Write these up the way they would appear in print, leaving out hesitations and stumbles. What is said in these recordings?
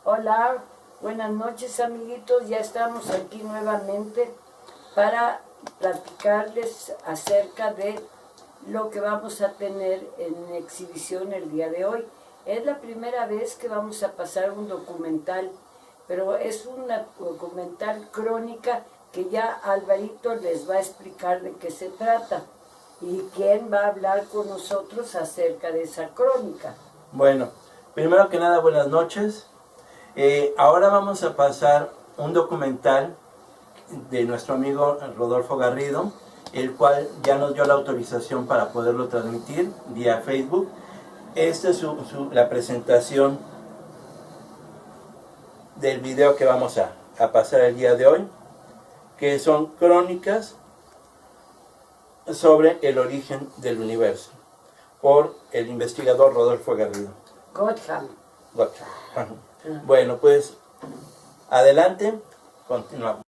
Hola, buenas noches amiguitos, ya estamos aquí nuevamente para platicarles acerca de lo que vamos a tener en exhibición el día de hoy. Es la primera vez que vamos a pasar un documental, pero es una documental crónica que ya Alvarito les va a explicar de qué se trata y quién va a hablar con nosotros acerca de esa crónica. Bueno, primero que nada, buenas noches. Ahora vamos a pasar un documental de nuestro amigo Rodolfo Garrido, el cual ya nos dio la autorización para poderlo transmitir vía Facebook. Esta es la presentación del video que vamos a pasar el día de hoy, que son crónicas sobre el origen del universo, por el investigador Rodolfo Garrido. Gotthard. Bueno, pues adelante, continuamos.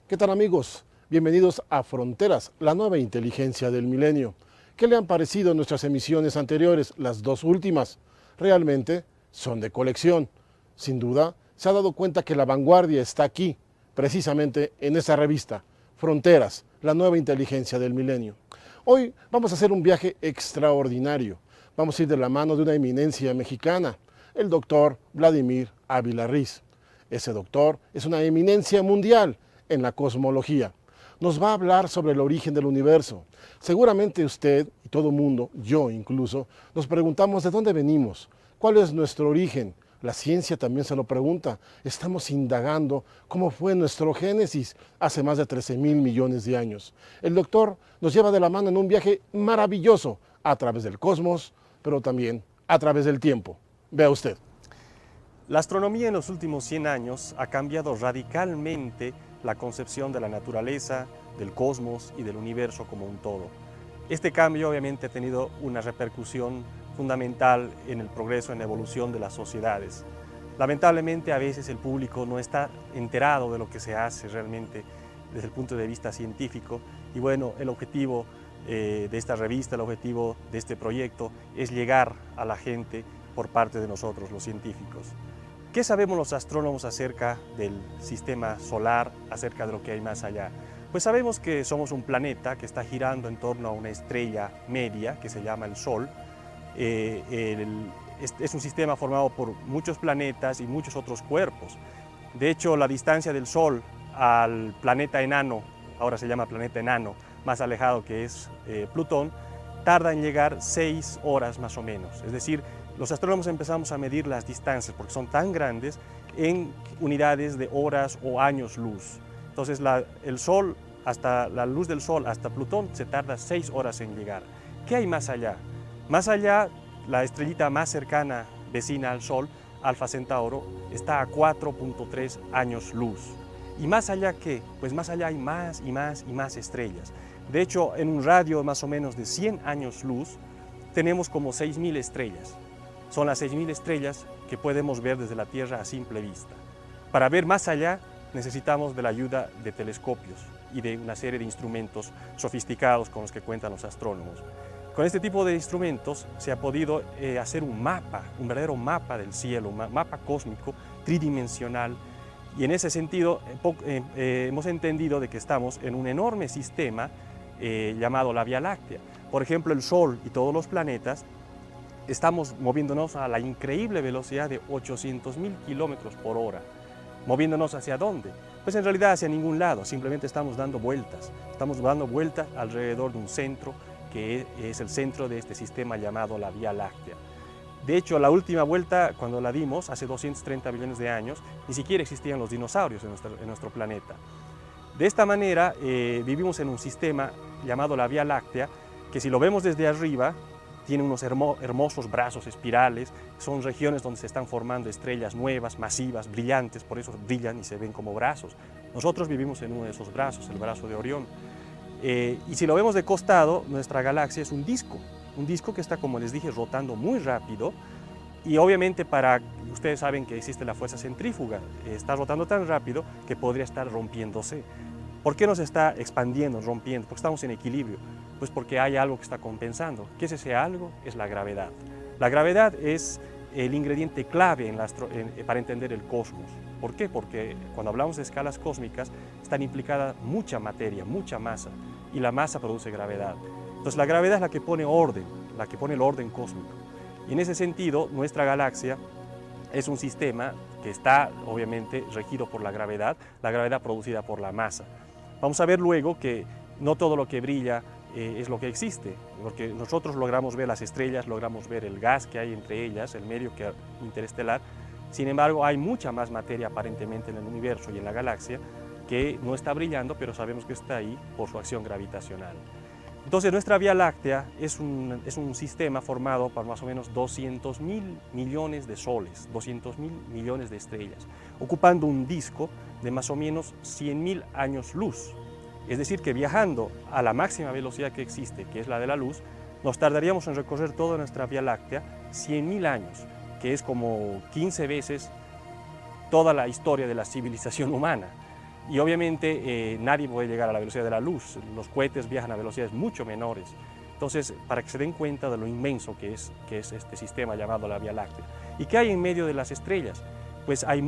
¿Qué tal amigos? Bienvenidos a Fronteras, la nueva inteligencia del milenio. ¿Qué le han parecido nuestras emisiones anteriores, las dos últimas? Realmente son de colección. Sin duda, se ha dado cuenta que la vanguardia está aquí, precisamente en esa revista, Fronteras, la nueva inteligencia del milenio. Hoy vamos a hacer un viaje extraordinario. Vamos a ir de la mano de una eminencia mexicana, el doctor Vladimir Ávila Riz. Ese doctor es una eminencia mundial en la cosmología. Nos va a hablar sobre el origen del universo. Seguramente usted y todo el mundo, yo incluso, nos preguntamos de dónde venimos, cuál es nuestro origen. La ciencia también se lo pregunta. Estamos indagando cómo fue nuestro génesis hace más de 13,000 millones de años. El doctor nos lleva de la mano en un viaje maravilloso a través del cosmos, pero también a través del tiempo. Vea usted. La astronomía en los últimos 100 años ha cambiado radicalmente la concepción de la naturaleza, del cosmos y del universo como un todo. Este cambio obviamente ha tenido una repercusión fundamental en el progreso, en la evolución de las sociedades. Lamentablemente a veces el público no está enterado de lo que se hace realmente desde el punto de vista científico y bueno, el objetivo de esta revista, el objetivo de este proyecto es llegar a la gente por parte de nosotros, los científicos. ¿Qué sabemos los astrónomos acerca del sistema solar, acerca de lo que hay más allá? Pues sabemos que somos un planeta que está girando en torno a una estrella media que se llama el Sol. Es un sistema formado por muchos planetas y muchos otros cuerpos. De hecho, la distancia del Sol al planeta enano, ahora se llama planeta enano, más alejado que es Plutón, tarda en llegar 6 horas más o menos. Es decir, los astrónomos empezamos a medir las distancias porque son tan grandes en unidades de horas o años luz. Entonces la luz del Sol hasta Plutón se tarda 6 horas en llegar. ¿Qué hay más allá? Más allá, la estrellita más cercana, vecina al Sol, Alfa Centauro, está a 4.3 años luz. ¿Y más allá qué? Pues más allá hay más y más y más estrellas. De hecho, en un radio más o menos de 100 años luz, tenemos como 6.000 estrellas. Son las 6.000 estrellas que podemos ver desde la Tierra a simple vista. Para ver más allá necesitamos de la ayuda de telescopios. y de una serie de instrumentos sofisticados con los que cuentan los astrónomos. Con este tipo de instrumentos se ha podido hacer un mapa, un verdadero mapa del cielo, un mapa cósmico tridimensional, y en ese sentido hemos entendido de que estamos en un enorme sistema llamado la Vía Láctea. Por ejemplo, el Sol y todos los planetas estamos moviéndonos a la increíble velocidad de 800.000 kilómetros por hora. ¿Moviéndonos hacia dónde? Pues en realidad hacia ningún lado, simplemente estamos dando vueltas alrededor de un centro que es el centro de este sistema llamado la Vía Láctea. De hecho, la última vuelta, cuando la dimos, hace 230 millones de años, ni siquiera existían los dinosaurios en nuestro planeta. De esta manera, vivimos en un sistema llamado la Vía Láctea, que si lo vemos desde arriba, tiene unos hermosos brazos espirales, son regiones donde se están formando estrellas nuevas, masivas, brillantes, por eso brillan y se ven como brazos. Nosotros vivimos en uno de esos brazos, el brazo de Orión. Y si lo vemos de costado, nuestra galaxia es un disco que está, como les dije, rotando muy rápido, y obviamente ustedes saben que existe la fuerza centrífuga, está rotando tan rápido que podría estar rompiéndose. ¿Por qué nos está expandiendo, rompiendo? Porque estamos en equilibrio. Pues porque hay algo que está compensando. ¿Qué es ese algo? Es la gravedad. La gravedad es el ingrediente clave para entender el cosmos. ¿Por qué? Porque cuando hablamos de escalas cósmicas están implicadas mucha materia, mucha masa, y la masa produce gravedad. Entonces la gravedad es la que pone orden, la que pone el orden cósmico. Y en ese sentido, nuestra galaxia es un sistema que está obviamente regido por la gravedad producida por la masa. Vamos a ver luego que no todo lo que brilla es lo que existe, porque nosotros logramos ver las estrellas, logramos ver el gas que hay entre ellas, el medio interestelar. Sin embargo, hay mucha más materia aparentemente en el universo y en la galaxia que no está brillando, pero sabemos que está ahí por su acción gravitacional. Entonces, nuestra Vía Láctea es un sistema formado por más o menos 200.000 millones de soles, 200.000 millones de estrellas, ocupando un disco de más o menos 100.000 años luz. Es decir, que viajando a la máxima velocidad que existe, que es la de la luz, nos tardaríamos en recorrer toda nuestra Vía Láctea 100.000 años, que es como 15 veces toda la historia de la civilización humana. Y obviamente nadie puede llegar a la velocidad de la luz, los cohetes viajan a velocidades mucho menores. Entonces, para que se den cuenta de lo inmenso que es este sistema llamado la Vía Láctea. ¿Y qué hay en medio de las estrellas? Pues hay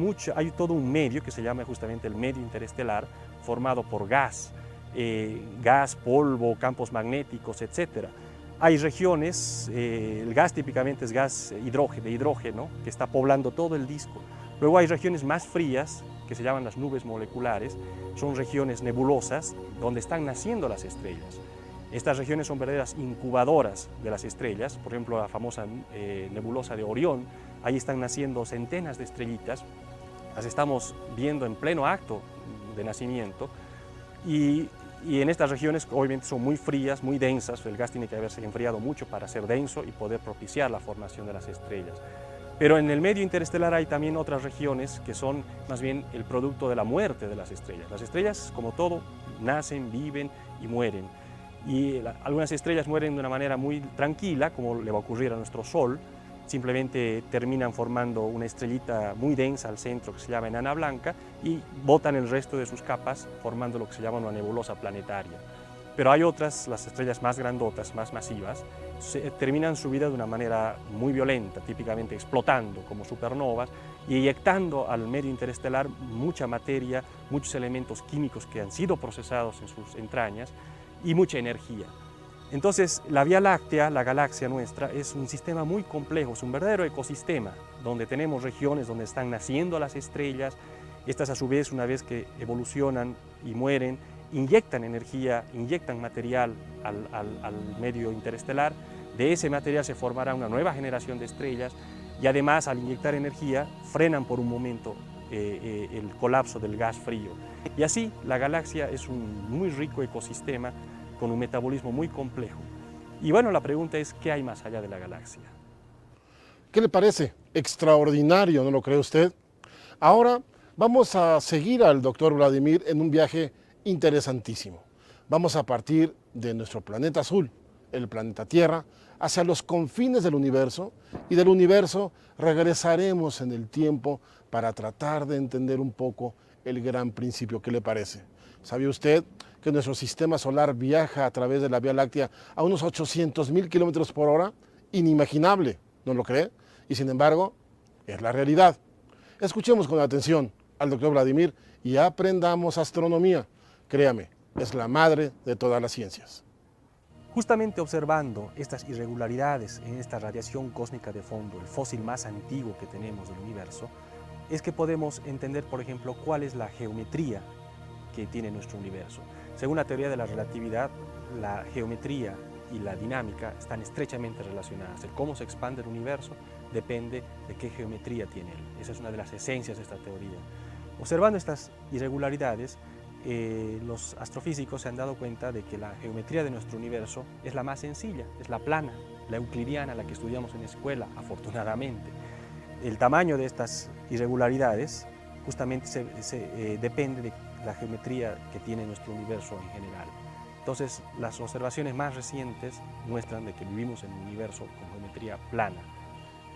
todo un medio que se llama justamente el medio interestelar, formado por gas, polvo, campos magnéticos, etc. Hay regiones, el gas típicamente es gas de hidrógeno, que está poblando todo el disco. Luego hay regiones más frías, que se llaman las nubes moleculares, son regiones nebulosas donde están naciendo las estrellas. Estas regiones son verdaderas incubadoras de las estrellas, por ejemplo la famosa nebulosa de Orión, ahí están naciendo centenas de estrellitas, las estamos viendo en pleno acto de nacimiento, y en estas regiones obviamente son muy frías, muy densas, el gas tiene que haberse enfriado mucho para ser denso y poder propiciar la formación de las estrellas. Pero en el medio interestelar hay también otras regiones que son más bien el producto de la muerte de las estrellas. Las estrellas, como todo, nacen, viven y mueren. Y algunas estrellas mueren de una manera muy tranquila, como le va a ocurrir a nuestro Sol. Simplemente terminan formando una estrellita muy densa al centro que se llama enana blanca y botan el resto de sus capas formando lo que se llama una nebulosa planetaria. Pero hay otras, las estrellas más grandotas, más masivas, terminan su vida de una manera muy violenta, típicamente explotando como supernovas y eyectando al medio interestelar mucha materia, muchos elementos químicos que han sido procesados en sus entrañas y mucha energía. Entonces, la Vía Láctea, la galaxia nuestra, es un sistema muy complejo, es un verdadero ecosistema, donde tenemos regiones donde están naciendo las estrellas. Estas, a su vez, una vez que evolucionan y mueren, inyectan energía, inyectan material al medio interestelar. De ese material se formará una nueva generación de estrellas y además, al inyectar energía, frenan por un momento el colapso del gas frío. Y así, la galaxia es un muy rico ecosistema con un metabolismo muy complejo. Y bueno, la pregunta es, ¿qué hay más allá de la galaxia? ¿Qué le parece? Extraordinario, ¿no lo cree usted? Ahora vamos a seguir al doctor Vladimir en un viaje interesantísimo. Vamos a partir de nuestro planeta azul, el planeta Tierra, hacia los confines del universo, y del universo regresaremos en el tiempo para tratar de entender un poco el gran principio. ¿Qué le parece? ¿Sabe usted que nuestro sistema solar viaja a través de la Vía Láctea a unos 800.000 kilómetros por hora? Inimaginable, ¿no lo cree? Y sin embargo, es la realidad. Escuchemos con atención al doctor Vladimir y aprendamos astronomía. Créame, es la madre de todas las ciencias. Justamente observando estas irregularidades en esta radiación cósmica de fondo, el fósil más antiguo que tenemos del universo, es que podemos entender, por ejemplo, cuál es la geometría que tiene nuestro universo. Según la teoría de la relatividad, la geometría y la dinámica están estrechamente relacionadas. El cómo se expande el universo depende de qué geometría tiene él. Esa es una de las esencias de esta teoría. Observando estas irregularidades, los astrofísicos se han dado cuenta de que la geometría de nuestro universo es la más sencilla, es la plana, la euclidiana, la que estudiamos en la escuela, afortunadamente. El tamaño de estas irregularidades justamente depende de la geometría que tiene nuestro universo en general. Entonces, las observaciones más recientes muestran de que vivimos en un universo con geometría plana.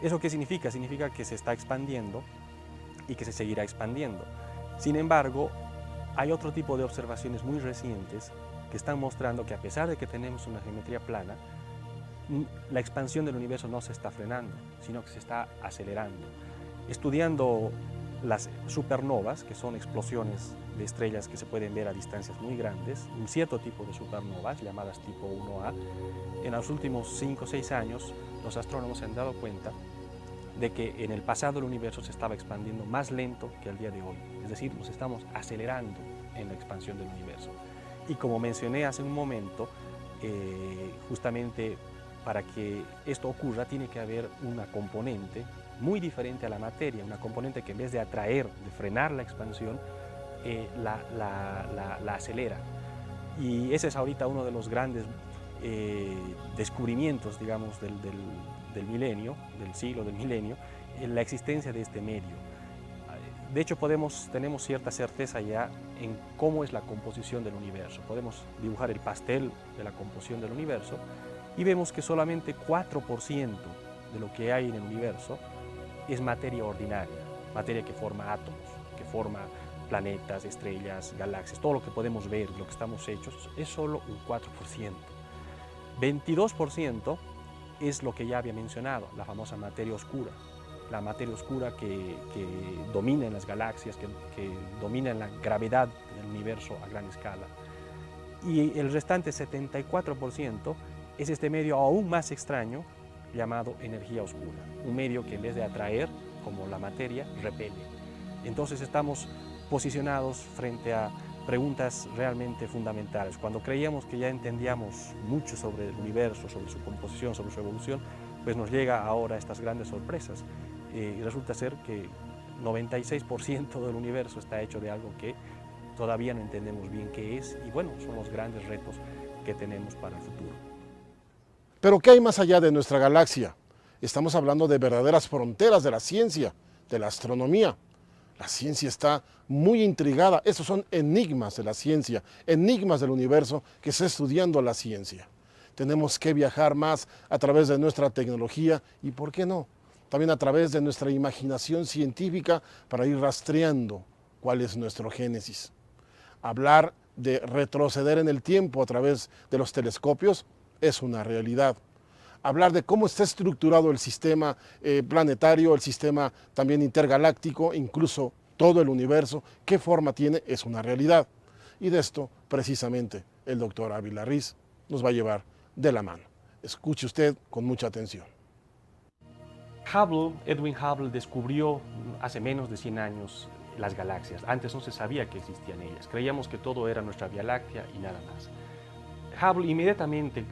¿Eso qué significa? Significa que se está expandiendo y que se seguirá expandiendo. Sin embargo, hay otro tipo de observaciones muy recientes que están mostrando que a pesar de que tenemos una geometría plana, la expansión del universo no se está frenando, sino que se está acelerando. Estudiando las supernovas, que son explosiones de estrellas que se pueden ver a distancias muy grandes, un cierto tipo de supernovas llamadas tipo 1A, en los últimos 5 o 6 años los astrónomos se han dado cuenta de que en el pasado el universo se estaba expandiendo más lento que al día de hoy. Es decir, nos estamos acelerando en la expansión del universo. Y como mencioné hace un momento, justamente para que esto ocurra tiene que haber una componente muy diferente a la materia, una componente que en vez de atraer, de frenar la expansión, la acelera. Y ese es ahorita uno de los grandes descubrimientos, digamos, del milenio, del siglo del milenio, en la existencia de este medio. De hecho, tenemos cierta certeza ya en cómo es la composición del universo. Podemos dibujar el pastel de la composición del universo y vemos que solamente 4% de lo que hay en el universo es materia ordinaria, materia que forma átomos, que forma planetas, estrellas, galaxias, todo lo que podemos ver, lo que estamos hechos, es solo un 4%. 22% es lo que ya había mencionado, la famosa materia oscura. La materia oscura que domina en las galaxias, que domina en la gravedad del universo a gran escala. Y el restante 74% es este medio aún más extraño llamado energía oscura, un medio que en vez de atraer, como la materia, repele. Entonces estamos posicionados frente a preguntas realmente fundamentales. Cuando creíamos que ya entendíamos mucho sobre el universo, sobre su composición, sobre su evolución, pues nos llega ahora estas grandes sorpresas. Y resulta ser que 96% del universo está hecho de algo que todavía no entendemos bien qué es, y bueno, son los grandes retos que tenemos para el futuro. Pero ¿qué hay más allá de nuestra galaxia? Estamos hablando de verdaderas fronteras de la ciencia, de la astronomía. La ciencia está muy intrigada. Estos son enigmas de la ciencia, enigmas del universo que está estudiando la ciencia. Tenemos que viajar más a través de nuestra tecnología y, ¿por qué no?, también a través de nuestra imaginación científica para ir rastreando cuál es nuestro génesis. Hablar de retroceder en el tiempo a través de los telescopios es una realidad. Hablar de cómo está estructurado el sistema planetario, el sistema también intergaláctico, incluso todo el universo, qué forma tiene, es una realidad. Y de esto, precisamente, el doctor Ávila Riz nos va a llevar de la mano. Escuche usted con mucha atención. Edwin Hubble descubrió hace menos de 100 años las galaxias. Antes no se sabía que existían ellas. Creíamos que todo era nuestra Vía Láctea y nada más. Hubble inmediatamente,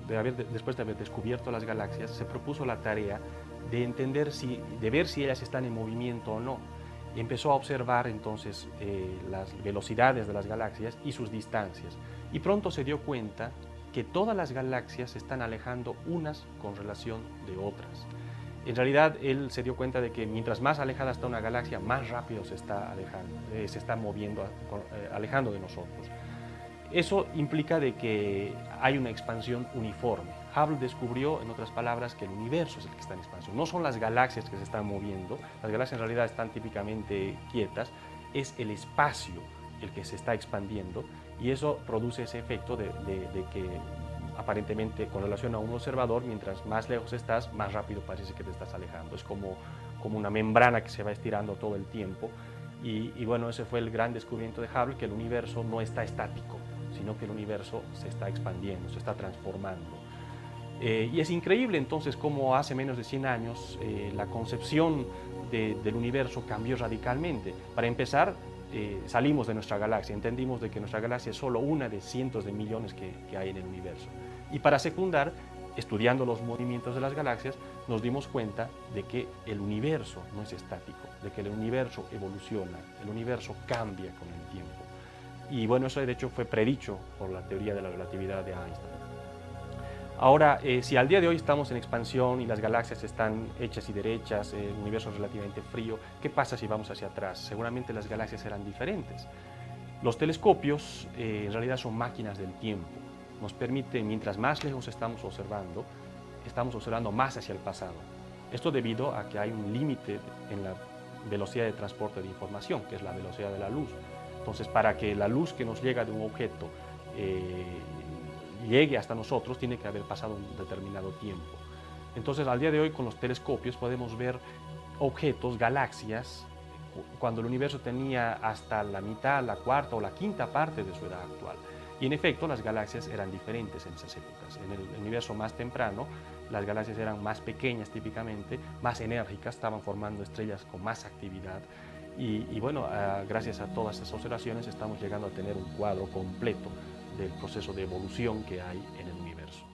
después de haber descubierto las galaxias, se propuso la tarea de ver si ellas están en movimiento o no. Y empezó a observar entonces las velocidades de las galaxias y sus distancias. Y pronto se dio cuenta que todas las galaxias se están alejando unas con relación de otras. En realidad, él se dio cuenta de que mientras más alejada está una galaxia, más rápido se está alejando de nosotros. Eso implica de que hay una expansión uniforme. Hubble descubrió, en otras palabras, que el universo es el que está en expansión. No son las galaxias que se están moviendo, las galaxias en realidad están típicamente quietas, es el espacio el que se está expandiendo y eso produce ese efecto de que aparentemente con relación a un observador, mientras más lejos estás, más rápido parece que te estás alejando. Es como una membrana que se va estirando todo el tiempo. Y bueno, ese fue el gran descubrimiento de Hubble, que el universo no está estático, sino que el universo se está expandiendo, se está transformando. Y es increíble entonces cómo hace menos de 100 años la concepción del universo cambió radicalmente. Para empezar, salimos de nuestra galaxia, entendimos de que nuestra galaxia es solo una de cientos de millones que hay en el universo. Y para secundar, estudiando los movimientos de las galaxias, nos dimos cuenta de que el universo no es estático, de que el universo evoluciona, el universo cambia con el tiempo. Y bueno, eso de hecho fue predicho por la teoría de la relatividad de Einstein. Ahora, si al día de hoy estamos en expansión y las galaxias están hechas y derechas, el universo es relativamente frío, ¿qué pasa si vamos hacia atrás? Seguramente las galaxias serán diferentes. Los telescopios en realidad son máquinas del tiempo. Nos permiten, mientras más lejos estamos observando más hacia el pasado. Esto debido a que hay un límite en la velocidad de transporte de información, que es la velocidad de la luz. Entonces, para que la luz que nos llega de un objeto llegue hasta nosotros, tiene que haber pasado un determinado tiempo. Entonces, al día de hoy, con los telescopios podemos ver objetos, galaxias, cuando el universo tenía hasta la mitad, la cuarta o la quinta parte de su edad actual. Y en efecto, las galaxias eran diferentes en esas épocas. En el universo más temprano, las galaxias eran más pequeñas típicamente, más enérgicas, estaban formando estrellas con más actividad. Y bueno, gracias a todas esas observaciones estamos llegando a tener un cuadro completo del proceso de evolución que hay en el universo.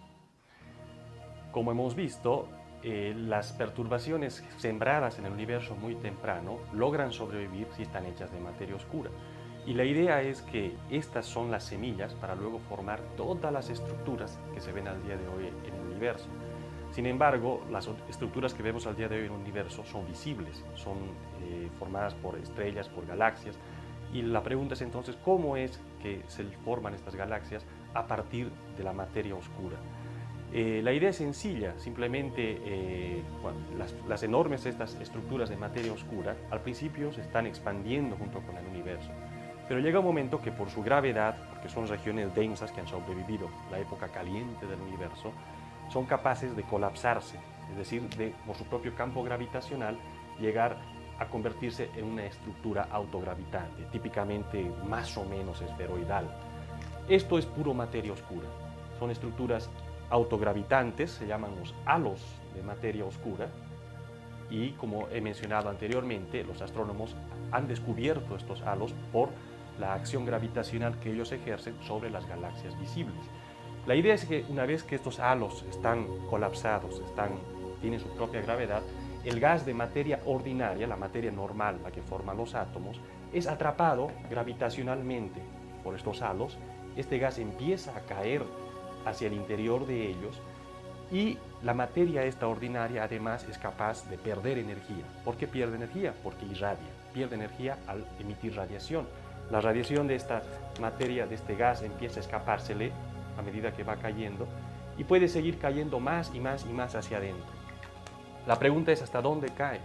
Como hemos visto, las perturbaciones sembradas en el universo muy temprano logran sobrevivir si están hechas de materia oscura. Y la idea es que estas son las semillas para luego formar todas las estructuras que se ven al día de hoy en el universo. Sin embargo, las estructuras que vemos al día de hoy en el universo son visibles, son formadas por estrellas, por galaxias. Y la pregunta es entonces, ¿cómo es que se forman estas galaxias a partir de la materia oscura? La idea es sencilla, simplemente las enormes estas estructuras de materia oscura al principio se están expandiendo junto con el universo. Pero llega un momento que por su gravedad, porque son regiones densas que han sobrevivido la época caliente del universo, son capaces de colapsarse, es decir, por su propio campo gravitacional, llegar a convertirse en una estructura autogravitante, típicamente más o menos esferoidal. Esto es puro materia oscura. Son estructuras autogravitantes, se llaman los halos de materia oscura, y como he mencionado anteriormente, los astrónomos han descubierto estos halos por la acción gravitacional que ellos ejercen sobre las galaxias visibles. La idea es que una vez que estos halos están colapsados, tienen su propia gravedad, el gas de materia ordinaria, la materia normal, la que forman los átomos, es atrapado gravitacionalmente por estos halos. Este gas empieza a caer hacia el interior de ellos y la materia esta ordinaria además es capaz de perder energía. ¿Por qué pierde energía? Porque irradia. Pierde energía al emitir radiación. La radiación de esta materia, de este gas, empieza a escapársele a medida que va cayendo y puede seguir cayendo más y más y más hacia adentro. La pregunta es ¿hasta dónde cae?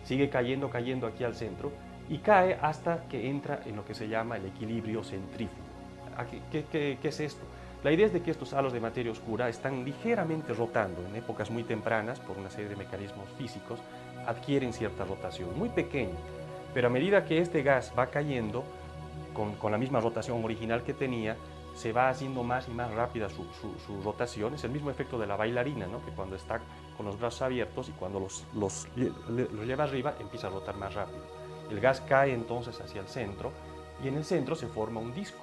Sigue cayendo aquí al centro y cae hasta que entra en lo que se llama el equilibrio centrífugo. ¿Qué es esto? La idea es de que estos halos de materia oscura están ligeramente rotando en épocas muy tempranas por una serie de mecanismos físicos, adquieren cierta rotación, muy pequeña, pero a medida que este gas va cayendo, con la misma rotación original que tenía, se va haciendo más y más rápida su rotación. Es el mismo efecto de la bailarina, ¿no? Que cuando está con los brazos abiertos y cuando los lleva arriba, empieza a rotar más rápido. El gas cae entonces hacia el centro y en el centro se forma un disco,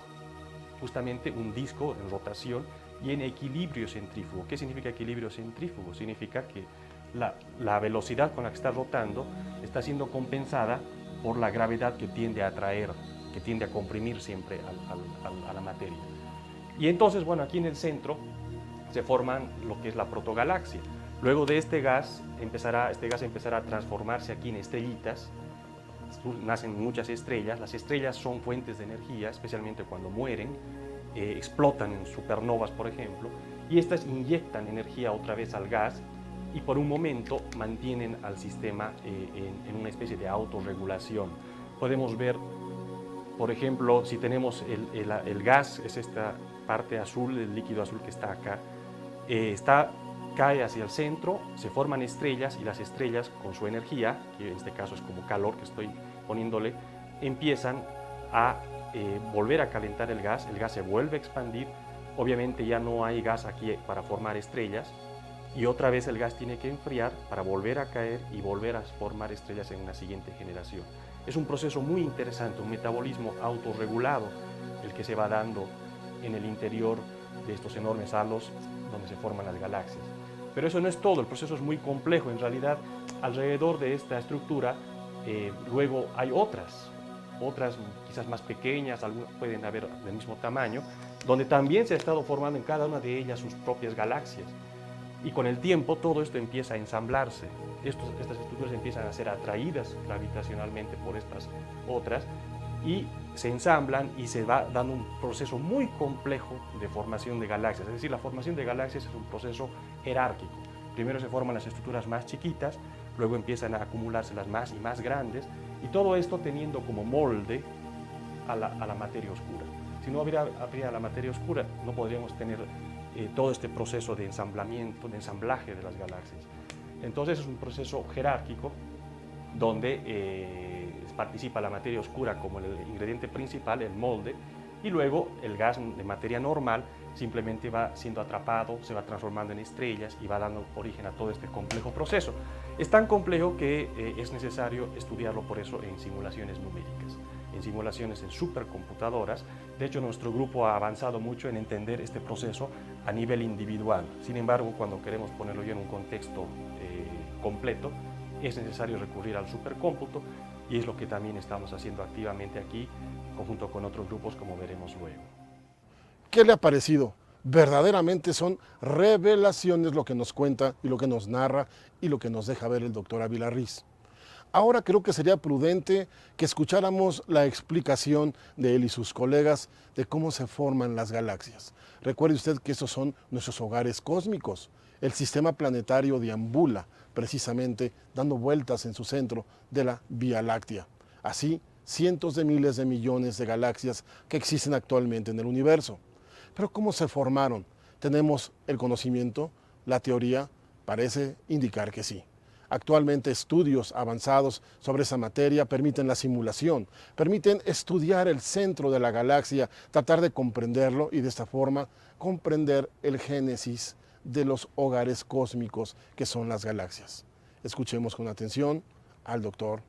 justamente un disco en rotación y en equilibrio centrífugo. ¿Qué significa equilibrio centrífugo? Significa que la velocidad con la que está rotando está siendo compensada por la gravedad que tiende a atraer, que tiende a comprimir siempre a la materia. Y entonces, bueno, aquí en el centro se forman lo que es la protogalaxia. Luego de este gas empezará a transformarse aquí en estrellitas, nacen muchas estrellas. Las estrellas son fuentes de energía, especialmente cuando mueren, explotan en supernovas, por ejemplo, y estas inyectan energía otra vez al gas y por un momento mantienen al sistema en una especie de autorregulación. Podemos ver Por ejemplo, si tenemos el gas, es esta parte azul, el líquido azul que está acá, cae hacia el centro, se forman estrellas y las estrellas con su energía, que en este caso es como calor que estoy poniéndole, empiezan a volver a calentar el gas se vuelve a expandir, obviamente ya no hay gas aquí para formar estrellas y otra vez el gas tiene que enfriar para volver a caer y volver a formar estrellas en una siguiente generación. Es un proceso muy interesante, un metabolismo autorregulado el que se va dando en el interior de estos enormes halos donde se forman las galaxias. Pero eso no es todo, el proceso es muy complejo. En realidad, alrededor de esta estructura, luego hay otras quizás más pequeñas, algunas pueden haber del mismo tamaño, donde también se ha estado formando en cada una de ellas sus propias galaxias. Y con el tiempo todo esto empieza a ensamblarse. Estas estructuras empiezan a ser atraídas gravitacionalmente por estas otras y se ensamblan y se va dando un proceso muy complejo de formación de galaxias. Es decir, la formación de galaxias es un proceso jerárquico. Primero se forman las estructuras más chiquitas, luego empiezan a acumularse las más y más grandes, y todo esto teniendo como molde a la materia oscura. Si no habría la materia oscura, no podríamos tener todo este proceso de ensamblamiento, de ensamblaje de las galaxias. Entonces es un proceso jerárquico donde participa la materia oscura como el ingrediente principal, el molde, y luego el gas de materia normal simplemente va siendo atrapado, se va transformando en estrellas y va dando origen a todo este complejo proceso. Es tan complejo que es necesario estudiarlo por eso en simulaciones numéricas, en simulaciones en supercomputadoras. De hecho, nuestro grupo ha avanzado mucho en entender este proceso a nivel individual. Sin embargo, cuando queremos ponerlo ya en un contexto completo, es necesario recurrir al supercómputo y es lo que también estamos haciendo activamente aquí, junto con otros grupos, como veremos luego. ¿Qué le ha parecido? Verdaderamente son revelaciones lo que nos cuenta y lo que nos narra y lo que nos deja ver el doctor Ávila Riz. Ahora creo que sería prudente que escucháramos la explicación de él y sus colegas de cómo se forman las galaxias. Recuerde usted que estos son nuestros hogares cósmicos. El sistema planetario deambula precisamente dando vueltas en su centro de la Vía Láctea. Así, cientos de miles de millones de galaxias que existen actualmente en el universo. Pero ¿cómo se formaron? ¿Tenemos el conocimiento? La teoría parece indicar que sí. Actualmente estudios avanzados sobre esa materia permiten la simulación, permiten estudiar el centro de la galaxia, tratar de comprenderlo y de esta forma comprender el génesis de los hogares cósmicos que son las galaxias. Escuchemos con atención al doctor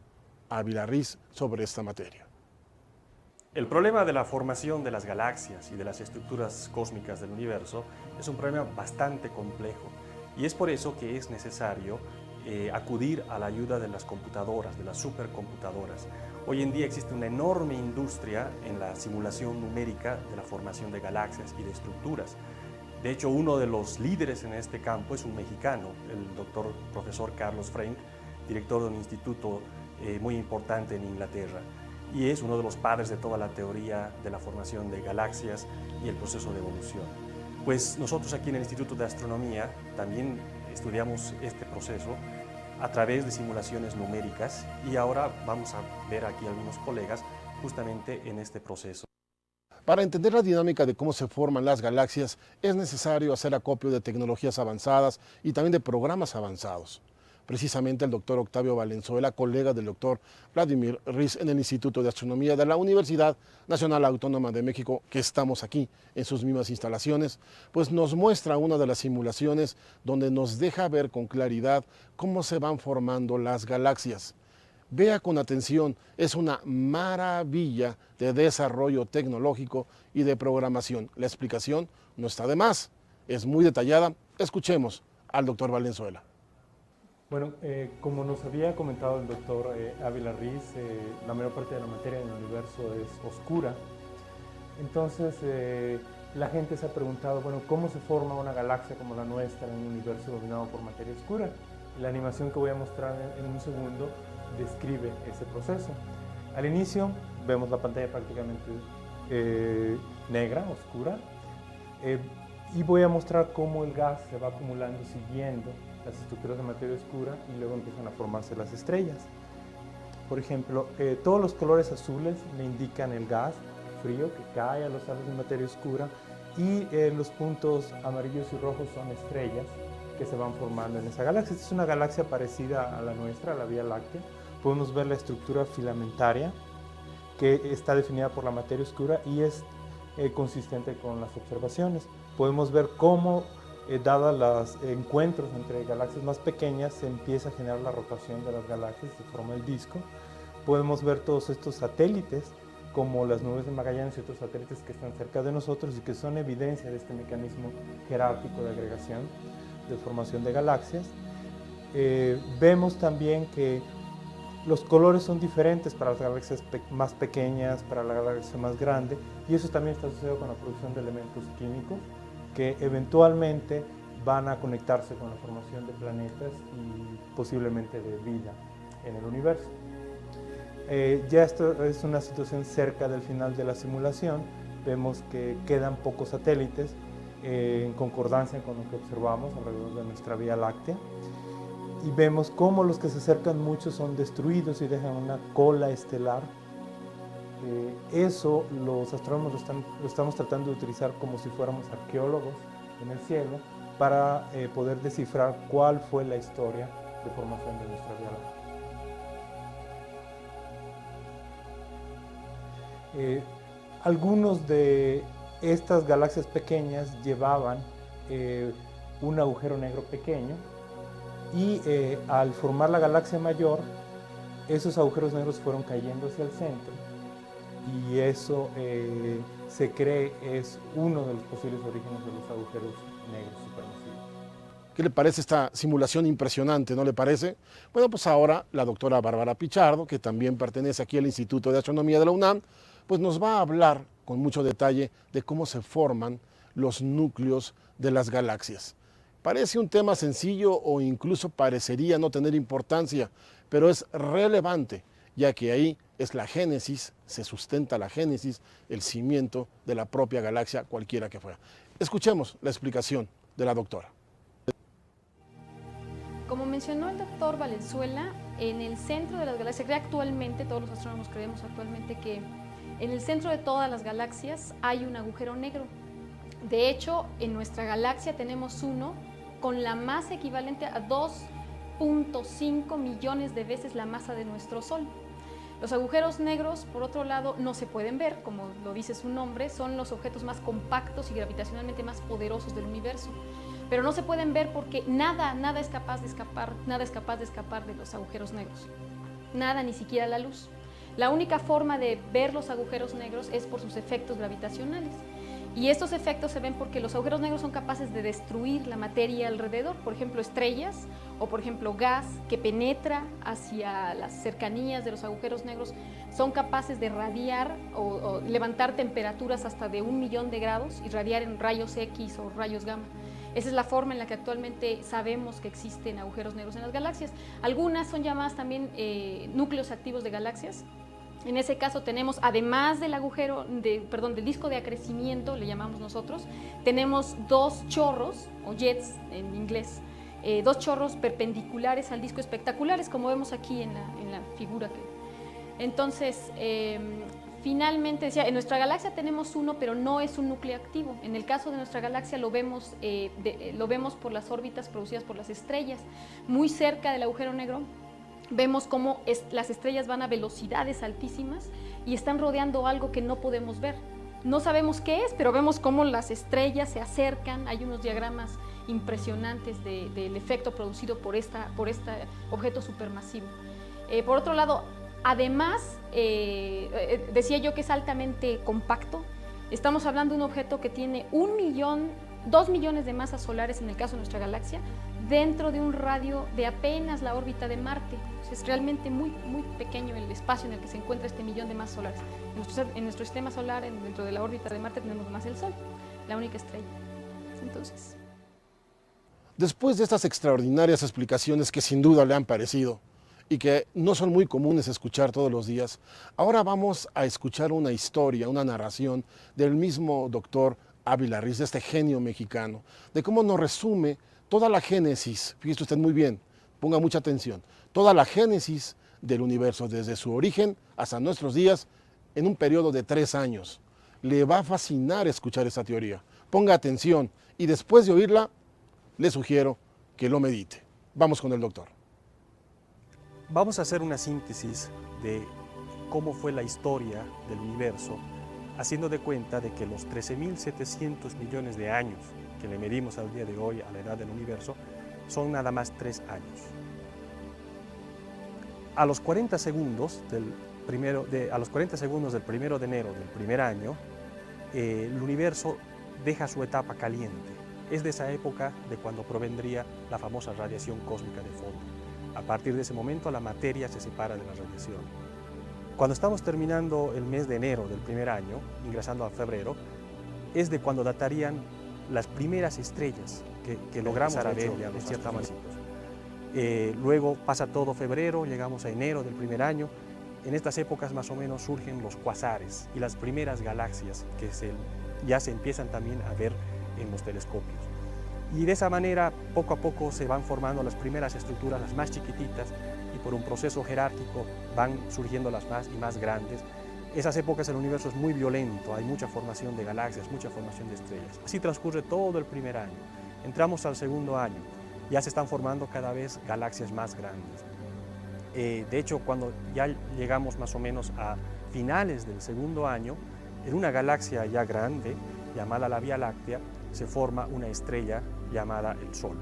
Ávila Riz sobre esta materia. El problema de la formación de las galaxias y de las estructuras cósmicas del universo es un problema bastante complejo y es por eso que es necesario acudir a la ayuda de las computadoras, de las supercomputadoras. Hoy en día existe una enorme industria en la simulación numérica de la formación de galaxias y de estructuras. De hecho, uno de los líderes en este campo es un mexicano, el doctor profesor Carlos Frenk, director de un instituto muy importante en Inglaterra, y es uno de los padres de toda la teoría de la formación de galaxias y el proceso de evolución. Pues nosotros aquí en el Instituto de Astronomía también estudiamos este proceso a través de simulaciones numéricas y ahora vamos a ver aquí algunos colegas justamente en este proceso. Para entender la dinámica de cómo se forman las galaxias, es necesario hacer acopio de tecnologías avanzadas y también de programas avanzados. Precisamente el doctor Octavio Valenzuela, colega del doctor Vladimir Riz en el Instituto de Astronomía de la Universidad Nacional Autónoma de México, que estamos aquí en sus mismas instalaciones, pues nos muestra una de las simulaciones donde nos deja ver con claridad cómo se van formando las galaxias. Vea con atención, es una maravilla de desarrollo tecnológico y de programación. La explicación no está de más, es muy detallada. Escuchemos al doctor Valenzuela. Bueno, como nos había comentado el doctor Ávila Riz, la mayor parte de la materia en el universo es oscura. Entonces, la gente se ha preguntado, bueno, ¿cómo se forma una galaxia como la nuestra en un universo dominado por materia oscura? La animación que voy a mostrar en un segundo describe ese proceso. Al inicio vemos la pantalla prácticamente negra, oscura, y voy a mostrar cómo el gas se va acumulando siguiendo las estructuras de materia oscura y luego empiezan a formarse las estrellas. Por ejemplo, todos los colores azules me indican el gas frío que cae a los lados de materia oscura, y los puntos amarillos y rojos son estrellas que se van formando en esa galaxia. Esta es una galaxia parecida a la nuestra, a la Vía Láctea. Podemos ver la estructura filamentaria que está definida por la materia oscura y es consistente con las observaciones. Podemos ver cómo, dadas los encuentros entre galaxias más pequeñas, se empieza a generar la rotación de las galaxias, se forma el disco. Podemos ver todos estos satélites, como las nubes de Magallanes y otros satélites que están cerca de nosotros y que son evidencia de este mecanismo jerárquico de agregación, de formación de galaxias. Vemos también que los colores son diferentes para las galaxias más pequeñas, para la galaxia más grande, y eso también está asociado con la producción de elementos químicos que eventualmente van a conectarse con la formación de planetas y posiblemente de vida en el universo. Ya esto es una situación cerca del final de la simulación. Vemos que quedan pocos satélites en concordancia con lo que observamos alrededor de nuestra Vía Láctea. Y vemos cómo los que se acercan mucho son destruidos y dejan una cola estelar. Eso los astrónomos lo estamos tratando de utilizar como si fuéramos arqueólogos en el cielo para poder descifrar cuál fue la historia de formación de nuestra Vía Láctea. Algunos de estas galaxias pequeñas llevaban un agujero negro pequeño, y al formar la galaxia mayor, esos agujeros negros fueron cayendo hacia el centro, y eso se cree es uno de los posibles orígenes de los agujeros negros supermasivos. ¿Qué le parece esta simulación impresionante, no le parece? Bueno, pues ahora la doctora Bárbara Pichardo, que también pertenece aquí al Instituto de Astronomía de la UNAM, pues nos va a hablar con mucho detalle de cómo se forman los núcleos de las galaxias. Parece un tema sencillo o incluso parecería no tener importancia, pero es relevante, ya que ahí es la génesis, se sustenta la génesis, el cimiento de la propia galaxia, cualquiera que fuera. Escuchemos la explicación de la doctora. Como mencionó el doctor Valenzuela, en el centro de las galaxias, actualmente, todos los astrónomos creemos actualmente que en el centro de todas las galaxias hay un agujero negro. De hecho, en nuestra galaxia tenemos uno con la masa equivalente a 2.5 millones de veces la masa de nuestro Sol. Los agujeros negros, por otro lado, no se pueden ver, como lo dice su nombre, son los objetos más compactos y gravitacionalmente más poderosos del universo. Pero no se pueden ver porque nada es capaz de escapar de los agujeros negros. Nada, ni siquiera la luz. La única forma de ver los agujeros negros es por sus efectos gravitacionales. Y estos efectos se ven porque los agujeros negros son capaces de destruir la materia alrededor, por ejemplo estrellas o por ejemplo gas que penetra hacia las cercanías de los agujeros negros, son capaces de radiar o levantar temperaturas hasta de 1.000.000 de grados y radiar en rayos X o rayos gamma. Esa es la forma en la que actualmente sabemos que existen agujeros negros en las galaxias. Algunas son llamadas también núcleos activos de galaxias. En ese caso tenemos, además del del disco de acrecimiento, le llamamos nosotros, tenemos dos chorros, o jets en inglés, dos chorros perpendiculares al disco, espectaculares, como vemos aquí en la figura. Entonces, finalmente, decía, en nuestra galaxia tenemos uno, pero no es un núcleo activo. En el caso de nuestra galaxia lo vemos por las órbitas producidas por las estrellas, muy cerca del agujero negro. Vemos cómo las estrellas van a velocidades altísimas y están rodeando algo que no podemos ver. No sabemos qué es, pero vemos cómo las estrellas se acercan. Hay unos diagramas impresionantes del efecto producido por este objeto supermasivo. Por otro lado, además, decía yo que es altamente compacto. Estamos hablando de un objeto que tiene 2 millones de masas solares en el caso de nuestra galaxia, dentro de un radio de apenas la órbita de Marte. O sea, es realmente muy, muy pequeño el espacio en el que se encuentra este millón de masas solares. En nuestro sistema solar, dentro de la órbita de Marte, tenemos más el Sol, la única estrella. Entonces, después de estas extraordinarias explicaciones que sin duda le han parecido y que no son muy comunes escuchar todos los días, ahora vamos a escuchar una historia, una narración del mismo doctor Ávila Riz, de este genio mexicano, de cómo nos resume toda la génesis, fíjese usted muy bien, ponga mucha atención, toda la génesis del universo desde su origen hasta nuestros días en un periodo de 3 años. Le va a fascinar escuchar esta teoría. Ponga atención y después de oírla, le sugiero que lo medite. Vamos con el doctor. Vamos a hacer una síntesis de cómo fue la historia del universo, haciendo de cuenta de que los 13.700 millones de años que le medimos al día de hoy a la edad del universo son nada más 3 años. A los 40 segundos del 1 de enero del primer año, el universo deja su etapa caliente. Es de esa época de cuando provendría la famosa radiación cósmica de fondo. A partir de ese momento la materia se separa de la radiación. Cuando estamos terminando el mes de enero del primer año, ingresando a febrero, es de cuando datarían las primeras estrellas que logramos ver en cierta manera. Luego pasa todo febrero, llegamos a enero del primer año. En estas épocas más o menos surgen los cuasares y las primeras galaxias que ya se empiezan también a ver en los telescopios. Y de esa manera, poco a poco se van formando las primeras estructuras, las más chiquititas, y por un proceso jerárquico van surgiendo las más y más grandes. Esas épocas el universo es muy violento, hay mucha formación de galaxias, mucha formación de estrellas. Así transcurre todo el primer año. Entramos al segundo año, ya se están formando cada vez galaxias más grandes. De hecho, cuando ya llegamos más o menos a finales del segundo año, en una galaxia ya grande, llamada la Vía Láctea, se forma una estrella llamada el Sol.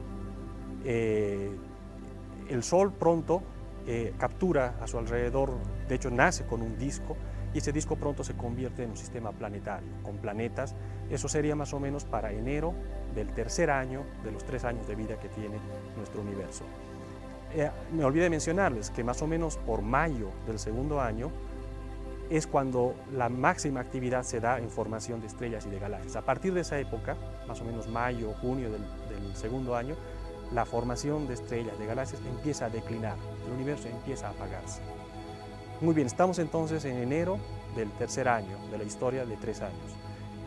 El Sol pronto captura a su alrededor, de hecho nace con un disco, y ese disco pronto se convierte en un sistema planetario, con planetas. Eso sería más o menos para enero del tercer año de los 3 años de vida que tiene nuestro universo. Me olvidé mencionarles que más o menos por mayo del segundo año es cuando la máxima actividad se da en formación de estrellas y de galaxias. A partir de esa época, más o menos mayo, junio del segundo año, la formación de estrellas, de galaxias empieza a declinar, el universo empieza a apagarse. Muy bien, estamos entonces en enero del tercer año de la historia de 3 años.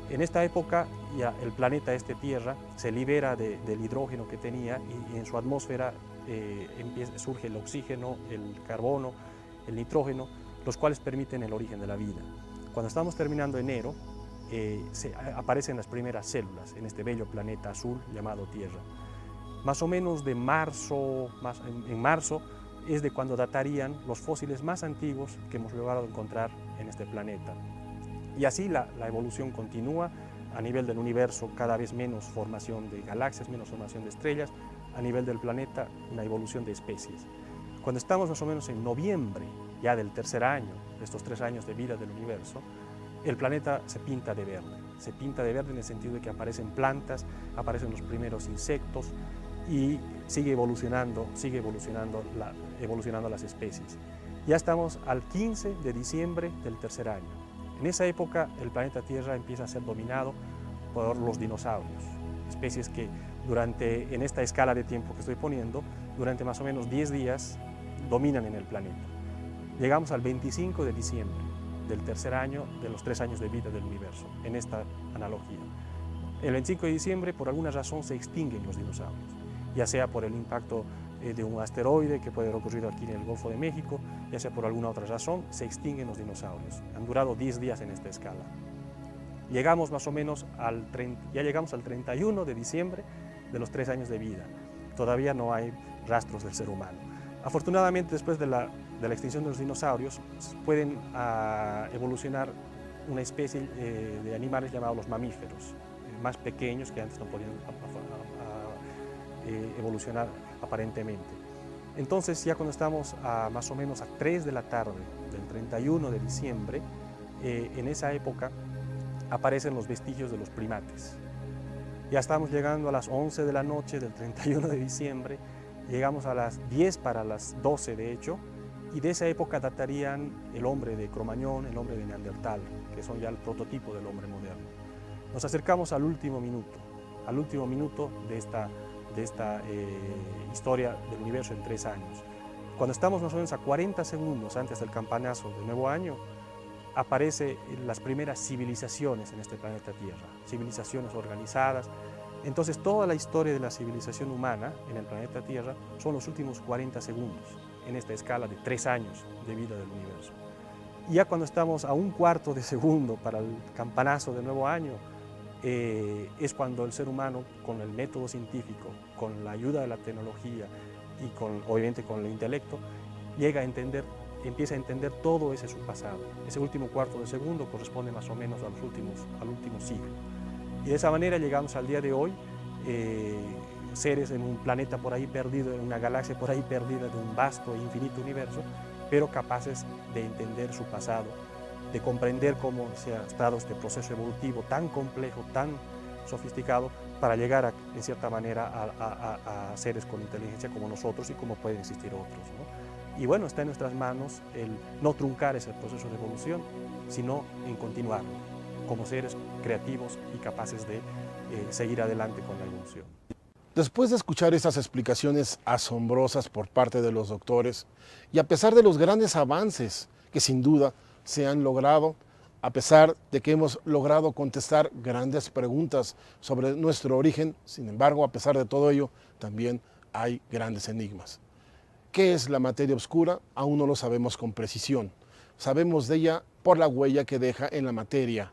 En esta época ya el planeta Tierra se libera del hidrógeno que tenía y en su atmósfera surge el oxígeno, el carbono, el nitrógeno, los cuales permiten el origen de la vida. Cuando estamos terminando enero, aparecen las primeras células en este bello planeta azul llamado Tierra. Más o menos de marzo, en marzo, es de cuando datarían los fósiles más antiguos que hemos logrado encontrar en este planeta. Y así la evolución continúa a nivel del universo, cada vez menos formación de galaxias, menos formación de estrellas, a nivel del planeta, una evolución de especies. Cuando estamos más o menos en noviembre, ya del tercer año, de estos 3 años de vida del universo, el planeta se pinta de verde. Se pinta de verde en el sentido de que aparecen plantas, aparecen los primeros insectos y sigue evolucionando las especies. Ya estamos al 15 de diciembre del tercer año. En esa época el planeta Tierra empieza a ser dominado por los dinosaurios, especies que en esta escala de tiempo que estoy poniendo, durante más o menos 10 días dominan en el planeta. Llegamos al 25 de diciembre del tercer año de los 3 años de vida del universo, en esta analogía. El 25 de diciembre, por alguna razón, se extinguen los dinosaurios, ya sea por el impacto de un asteroide que puede haber ocurrido aquí en el Golfo de México, ya sea por alguna otra razón, se extinguen los dinosaurios. Han durado 10 días en esta escala. Llegamos más o menos ya llegamos al 31 de diciembre de los 3 años de vida. Todavía no hay rastros del ser humano. Afortunadamente, después de la extinción de los dinosaurios, pueden evolucionar una especie de animales llamados los mamíferos, más pequeños que antes no podían evolucionar aparentemente. Entonces, ya cuando estamos más o menos a 3 de la tarde del 31 de diciembre, en esa época aparecen los vestigios de los primates. Ya estamos llegando a las 11 de la noche del 31 de diciembre, llegamos a las 10 para las 12 de hecho, y de esa época datarían el hombre de Cromañón, el hombre de Neandertal, que son ya el prototipo del hombre moderno. Nos acercamos al último minuto de esta historia del universo en 3 años. Cuando estamos más o menos a 40 segundos antes del campanazo del nuevo año, aparecen las primeras civilizaciones en este planeta Tierra, civilizaciones organizadas. Entonces, toda la historia de la civilización humana en el planeta Tierra son los últimos 40 segundos. en esta escala de 3 años de vida del universo. Y ya cuando estamos a 1/4 de segundo para el campanazo del nuevo año, es cuando el ser humano, con el método científico, con la ayuda de la tecnología y obviamente con el intelecto, empieza a entender todo ese su pasado. Ese último 1/4 de segundo corresponde más o menos al último siglo. Y de esa manera llegamos al día de hoy, seres en un planeta por ahí perdido, en una galaxia por ahí perdida de un vasto e infinito universo, pero capaces de entender su pasado, de comprender cómo se ha estado este proceso evolutivo tan complejo, tan sofisticado, para llegar, en cierta manera, a seres con inteligencia como nosotros y como pueden existir otros, ¿no? Y bueno, está en nuestras manos el no truncar ese proceso de evolución, sino en continuarlo, como seres creativos y capaces de seguir adelante con la evolución. Después de escuchar esas explicaciones asombrosas por parte de los doctores, y a pesar de los grandes avances que sin duda se han logrado, a pesar de que hemos logrado contestar grandes preguntas sobre nuestro origen, sin embargo, a pesar de todo ello, también hay grandes enigmas. ¿Qué es la materia oscura? Aún no lo sabemos con precisión. Sabemos de ella por la huella que deja en la materia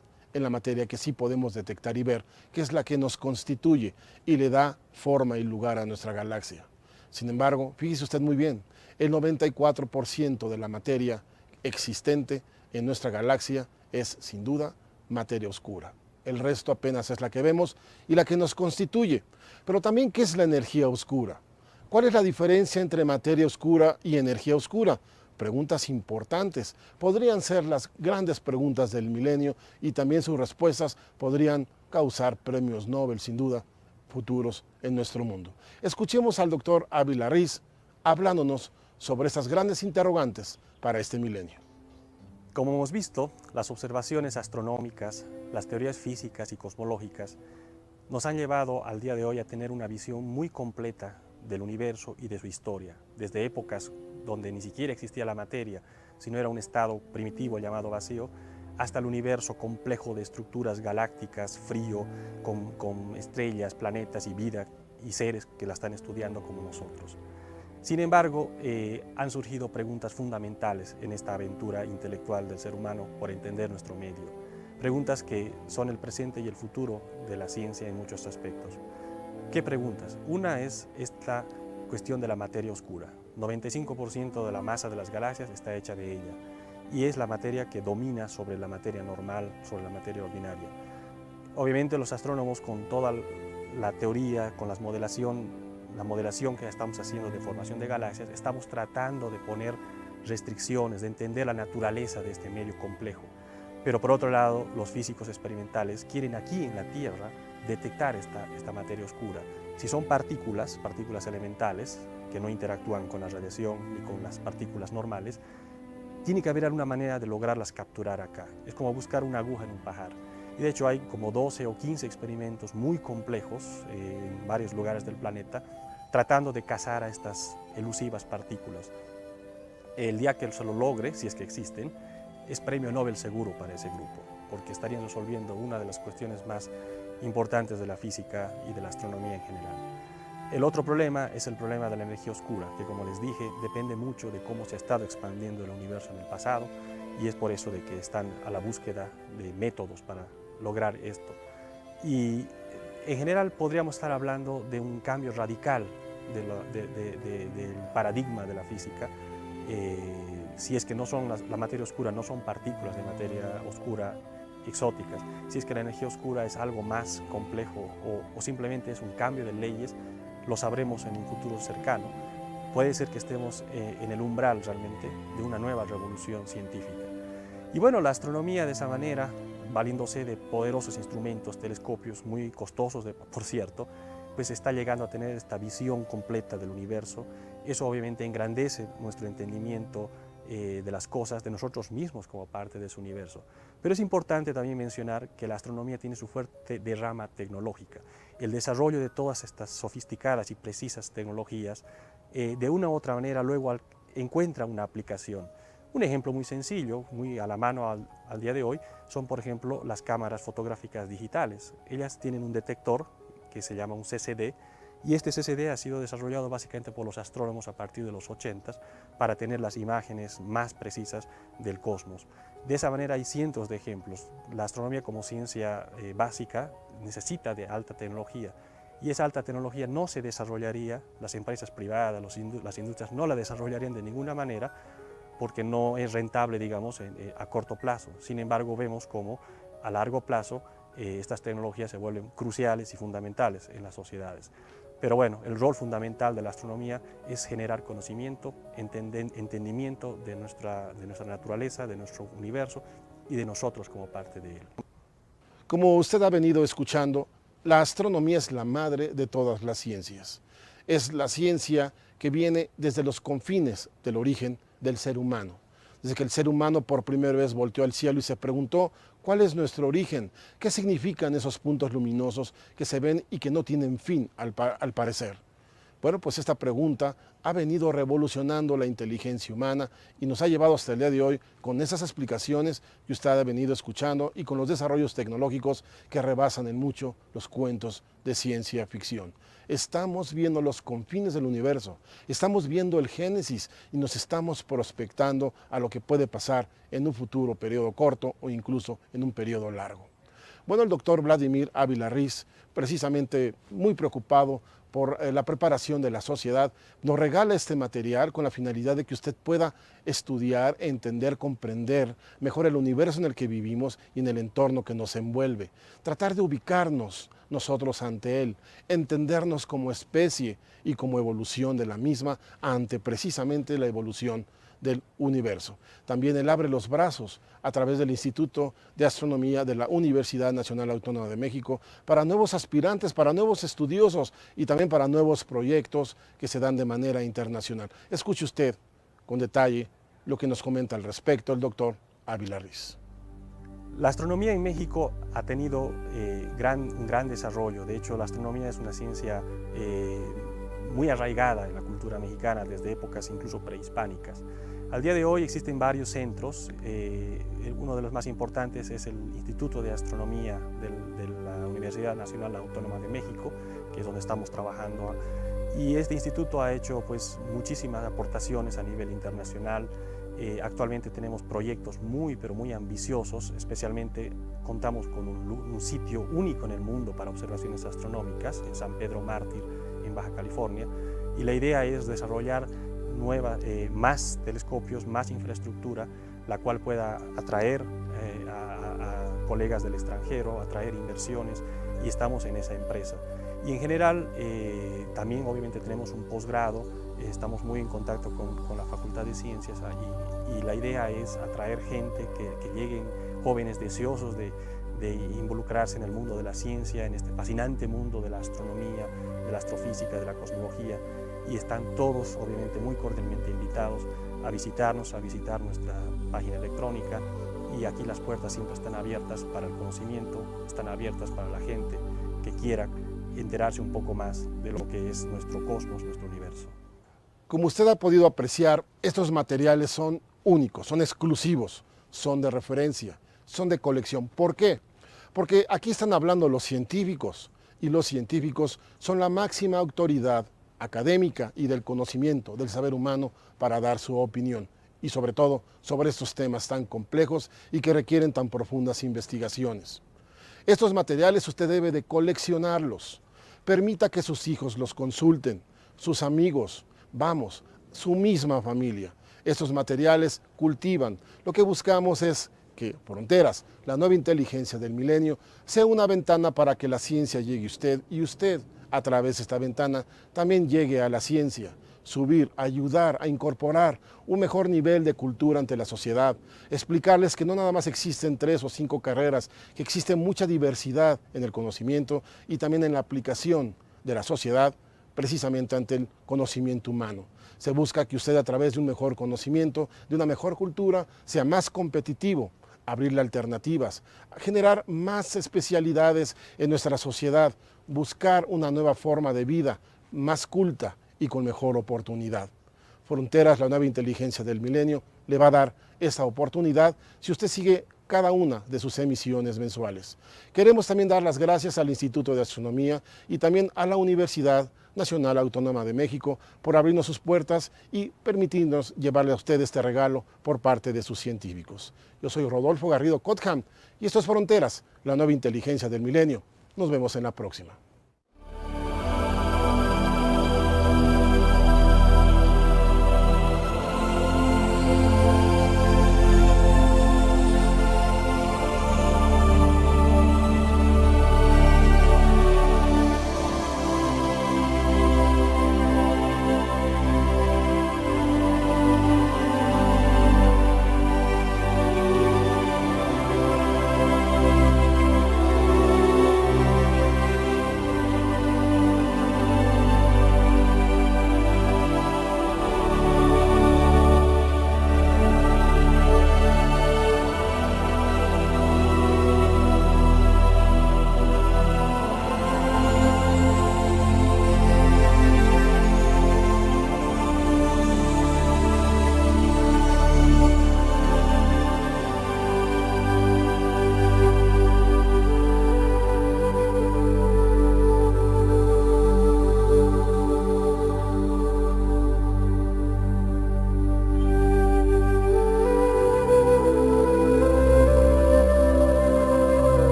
que sí podemos detectar y ver, que es la que nos constituye y le da forma y lugar a nuestra galaxia. Sin embargo, fíjese usted muy bien, el 94% de la materia existente en nuestra galaxia es, sin duda, materia oscura. El resto apenas es la que vemos y la que nos constituye. Pero también, ¿qué es la energía oscura? ¿Cuál es la diferencia entre materia oscura y energía oscura? Preguntas importantes. Podrían ser las grandes preguntas del milenio y también sus respuestas podrían causar premios Nobel, sin duda, futuros en nuestro mundo. Escuchemos al doctor Ávila Riz hablándonos sobre estas grandes interrogantes para este milenio. Como hemos visto, las observaciones astronómicas, las teorías físicas y cosmológicas nos han llevado al día de hoy a tener una visión muy completa del universo y de su historia, desde épocas donde ni siquiera existía la materia, sino era un estado primitivo llamado vacío, hasta el universo complejo de estructuras galácticas, frío, con estrellas, planetas y vida y seres que la están estudiando como nosotros. Sin embargo, han surgido preguntas fundamentales en esta aventura intelectual del ser humano por entender nuestro medio. Preguntas que son el presente y el futuro de la ciencia en muchos aspectos. ¿Qué preguntas? Una es esta cuestión de la materia oscura. 95% de la masa de las galaxias está hecha de ella y es la materia que domina sobre la materia normal, sobre la materia ordinaria. Obviamente los astrónomos, con toda la teoría, con la modelación que estamos haciendo de formación de galaxias, estamos tratando de poner restricciones, de entender la naturaleza de este medio complejo. Pero por otro lado, los físicos experimentales quieren aquí en la Tierra detectar esta materia oscura. Si son partículas elementales, que no interactúan con la radiación ni con las partículas normales, tiene que haber alguna manera de lograrlas capturar acá. Es como buscar una aguja en un pajar. Y de hecho hay como 12 o 15 experimentos muy complejos en varios lugares del planeta tratando de cazar a estas elusivas partículas. El día que se lo logre, si es que existen, es premio Nobel seguro para ese grupo, porque estarían resolviendo una de las cuestiones más importantes de la física y de la astronomía en general. El otro problema es el problema de la energía oscura, que como les dije, depende mucho de cómo se ha estado expandiendo el universo en el pasado, y es por eso de que están a la búsqueda de métodos para lograr esto. Y en general podríamos estar hablando de un cambio radical del paradigma de la física, si es que no son la materia oscura, no son partículas de materia oscura exóticas, si es que la energía oscura es algo más complejo o simplemente es un cambio de leyes, lo sabremos en un futuro cercano. Puede ser que estemos en el umbral realmente de una nueva revolución científica. Y bueno, la astronomía de esa manera, valiéndose de poderosos instrumentos, telescopios muy costosos, por cierto, pues está llegando a tener esta visión completa del universo. Eso obviamente engrandece nuestro entendimiento de las cosas, de nosotros mismos como parte de ese universo. Pero es importante también mencionar que la astronomía tiene su fuerte derrama tecnológica. El desarrollo de todas estas sofisticadas y precisas tecnologías, de una u otra manera luego encuentra una aplicación. Un ejemplo muy sencillo, muy a la mano al día de hoy, son por ejemplo las cámaras fotográficas digitales. Ellas tienen un detector que se llama un CCD, Y este CCD ha sido desarrollado básicamente por los astrónomos a partir de los 80 para tener las imágenes más precisas del cosmos. De esa manera hay cientos de ejemplos. La astronomía como ciencia básica necesita de alta tecnología, y esa alta tecnología no se desarrollaría, las empresas privadas, las industrias no la desarrollarían de ninguna manera porque no es rentable, digamos, a corto plazo. Sin embargo, vemos cómo a largo plazo estas tecnologías se vuelven cruciales y fundamentales en las sociedades. Pero bueno, el rol fundamental de la astronomía es generar conocimiento, entendimiento de nuestra naturaleza, de nuestro universo y de nosotros como parte de él. Como usted ha venido escuchando, la astronomía es la madre de todas las ciencias. Es la ciencia que viene desde los confines del origen del ser humano. Desde que el ser humano por primera vez volteó al cielo y se preguntó cuál es nuestro origen, qué significan esos puntos luminosos que se ven y que no tienen fin al parecer. Bueno, pues esta pregunta ha venido revolucionando la inteligencia humana y nos ha llevado hasta el día de hoy con esas explicaciones que usted ha venido escuchando y con los desarrollos tecnológicos que rebasan en mucho los cuentos de ciencia ficción. Estamos viendo los confines del universo, estamos viendo el génesis y nos estamos prospectando a lo que puede pasar en un futuro periodo corto o incluso en un periodo largo. Bueno, el doctor Vladimir Ávila Riz, precisamente muy preocupado por la preparación de la sociedad, nos regala este material con la finalidad de que usted pueda estudiar, entender, comprender mejor el universo en el que vivimos y en el entorno que nos envuelve. Tratar de ubicarnos nosotros ante él, entendernos como especie y como evolución de la misma ante precisamente la evolución del universo. También él abre los brazos a través del Instituto de Astronomía de la Universidad Nacional Autónoma de México para nuevos aspirantes, para nuevos estudiosos y también para nuevos proyectos que se dan de manera internacional. Escuche usted con detalle lo que nos comenta al respecto el doctor Ávila Riz. La astronomía en México ha tenido un gran desarrollo. De hecho, la astronomía es una ciencia muy arraigada en la cultura mexicana desde épocas incluso prehispánicas. Al día de hoy existen varios centros, uno de los más importantes es el Instituto de Astronomía de la Universidad Nacional Autónoma de México, que es donde estamos trabajando, y este instituto ha hecho pues muchísimas aportaciones a nivel internacional. Actualmente tenemos proyectos muy ambiciosos, especialmente contamos con un sitio único en el mundo para observaciones astronómicas, en San Pedro Mártir, en Baja California, y la idea es desarrollar más telescopios, más infraestructura, la cual pueda atraer a colegas del extranjero, atraer inversiones, y estamos en esa empresa. Y en general también obviamente tenemos un posgrado, estamos muy en contacto con la Facultad de Ciencias y la idea es atraer gente que lleguen jóvenes deseosos de involucrarse en el mundo de la ciencia, en este fascinante mundo de la astronomía, de la astrofísica, de la cosmología, y están todos obviamente muy cordialmente invitados a visitarnos, a visitar nuestra página electrónica, y aquí las puertas siempre están abiertas para el conocimiento, están abiertas para la gente que quiera enterarse un poco más de lo que es nuestro cosmos, nuestro universo. Como usted ha podido apreciar, estos materiales son únicos, son exclusivos, son de referencia, son de colección. ¿Por qué? Porque aquí están hablando los científicos, y los científicos son la máxima autoridad académica y del conocimiento del saber humano para dar su opinión, y sobre todo sobre estos temas tan complejos y que requieren tan profundas investigaciones. Estos materiales usted debe de coleccionarlos. Permita que sus hijos los consulten, sus amigos, vamos, su misma familia. Estos materiales cultivan. Lo que buscamos es que Fronteras, la nueva inteligencia del milenio, sea una ventana para que la ciencia llegue a usted y usted, a través de esta ventana, también llegue a la ciencia. Subir, ayudar a incorporar un mejor nivel de cultura ante la sociedad, explicarles que no nada más existen 3 o 5 carreras, que existe mucha diversidad en el conocimiento y también en la aplicación de la sociedad, precisamente ante el conocimiento humano. Se busca que usted, a través de un mejor conocimiento, de una mejor cultura, sea más competitivo, abrirle alternativas, generar más especialidades en nuestra sociedad, buscar una nueva forma de vida más culta y con mejor oportunidad. Fronteras, la nueva inteligencia del milenio, le va a dar esa oportunidad si usted sigue cada una de sus emisiones mensuales. Queremos también dar las gracias al Instituto de Astronomía y también a la Universidad Nacional Autónoma de México por abrirnos sus puertas y permitirnos llevarle a ustedes este regalo por parte de sus científicos. Yo soy Rodolfo Garrido Cotham y esto es Fronteras, la nueva inteligencia del milenio. Nos vemos en la próxima.